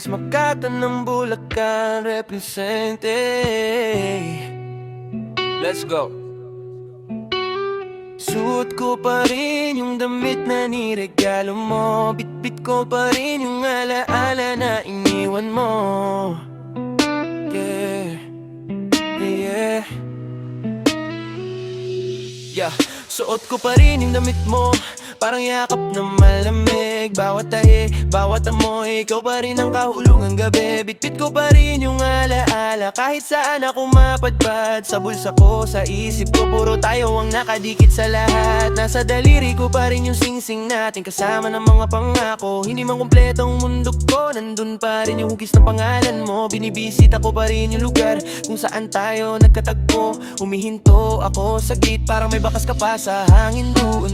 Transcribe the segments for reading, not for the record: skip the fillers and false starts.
Next Makati ng Bulacan represente. Let's go. Suot ko pa rin yung damit na niregalo mo. Bitbit ko pa rin yung alaala na iniwan mo. Yeah, yeah. Yeah, suot ko pa rin yung damit mo, parang yakap na malamig. Bawat tahi, bawat amoy, ikaw pa rin ang kahulugang gabi. Bitbit ko pa rin yung alaala, kahit saan ako mapadpad. Sa bulsa ko, sa isip ko, puro tayo ang nakadikit sa lahat. Nasa daliri ko pa rin yung singsing natin, kasama ng mga pangako. Hindi man kumpletong mundo ko, nandun pa rin yung hugis ng pangalan mo. Binibisita ko pa rin yung lugar kung saan tayo nagkatagpo. Humihinto ako sa gate, parang may bakas ka pa sa hangin doon.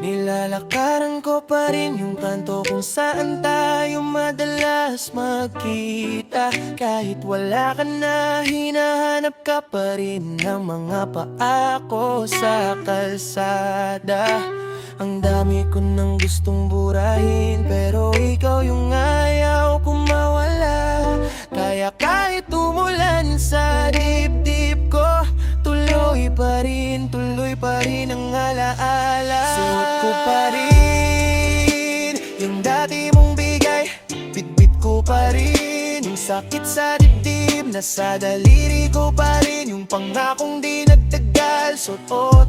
Nilalakaran ko pa rin yung kanto kung saan tayo madalas magkita. Kahit wala ka na, hinahanap ka pa rin ng mga paa ko sa kalsada. Ang dami ko nang gustong burahin, pero ikaw yung ayaw kong mawala. Kaya kahit umulan sa dibdib ko, tuloy pa rin ang alaala. Suot ko pa rin yung dati mong bigay, bitbit ko pa rin yung sakit sa dibdib. Nasa daliri ko pa rin yung pangakong di nagtagal. Suot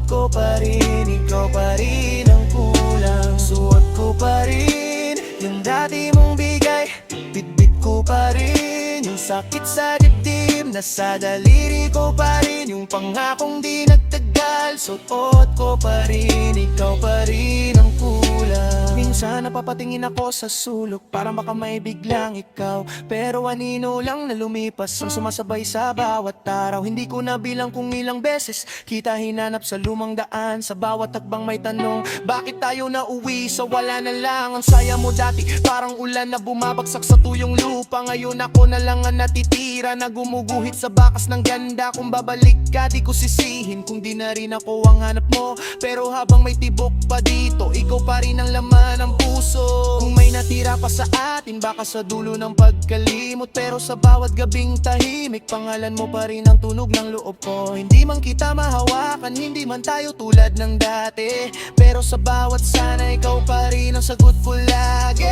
ko pa rin, ikaw pa rin ang kulang. Suot ko pa rin yung dati mong bigay, bitbit ko pa rin yung sakit sa dibdib. Nasa daliri ko pa rin yung pangakong di nagtagal. Suot ko pa rin, ikaw pa rin ang kulang. Minsan napapatingin ako sa sulok, parang baka may biglang ikaw, pero anino lang na lumipas ang sumasabay sa bawat araw. Hindi ko na bilang kung ilang beses kita hinanap sa lumang daan. Sa bawat takbang may tanong, bakit tayo nauwi sa wala na lang? Ang saya mo dati, parang ulan na bumabagsak sa tuyong lupa. Ngayon ako na lang ang natitira, na gumuguhit sa bakas ng ganda. Kung babalik ka, di ko sisihin kung di na rin ako ang hanap mo. Pero habang may tibok pa dito, ikaw pa rin ang laman ng puso. Kung may natira pa sa atin, baka sa dulo ng pagkalimot, pero sa bawat gabing tahimik, pangalan mo pa rin ang tunog ng loob ko. Hindi man kita mahawakan, hindi man tayo tulad ng dati, pero sa bawat sana, ikaw pa rin ang sagot ko lagi.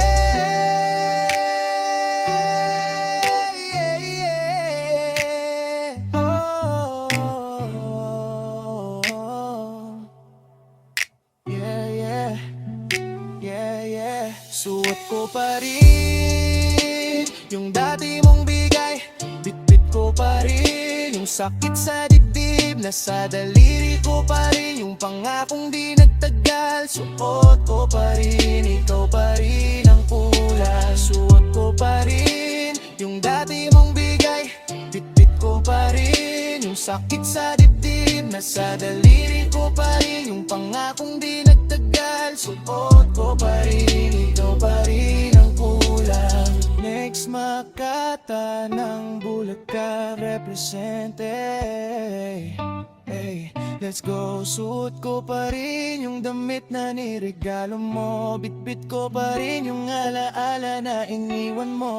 Suot ko pa rin yung dati mong bigay, bitbit ko pa rin yung sakit sa dibdib. Nasa daliri ko pa rin yung pangakong di nagtagal. Suot ko pa rin, ikaw pa rin ang kulang. Suot ko pa rin yung dati mong bigay, bitbit ko pa rin yung sakit sa dibdib. Nasa daliri ko pa rin yung pangakong di nagtagal. Suot ko pa rin, ikaw pa rin ang kulang. Next Makati ng Bulacan represente. Hey, let's go. Suot ko pa rin yung damit na niregalo mo. Bitbit ko pa rin yung alaala na iniwan mo.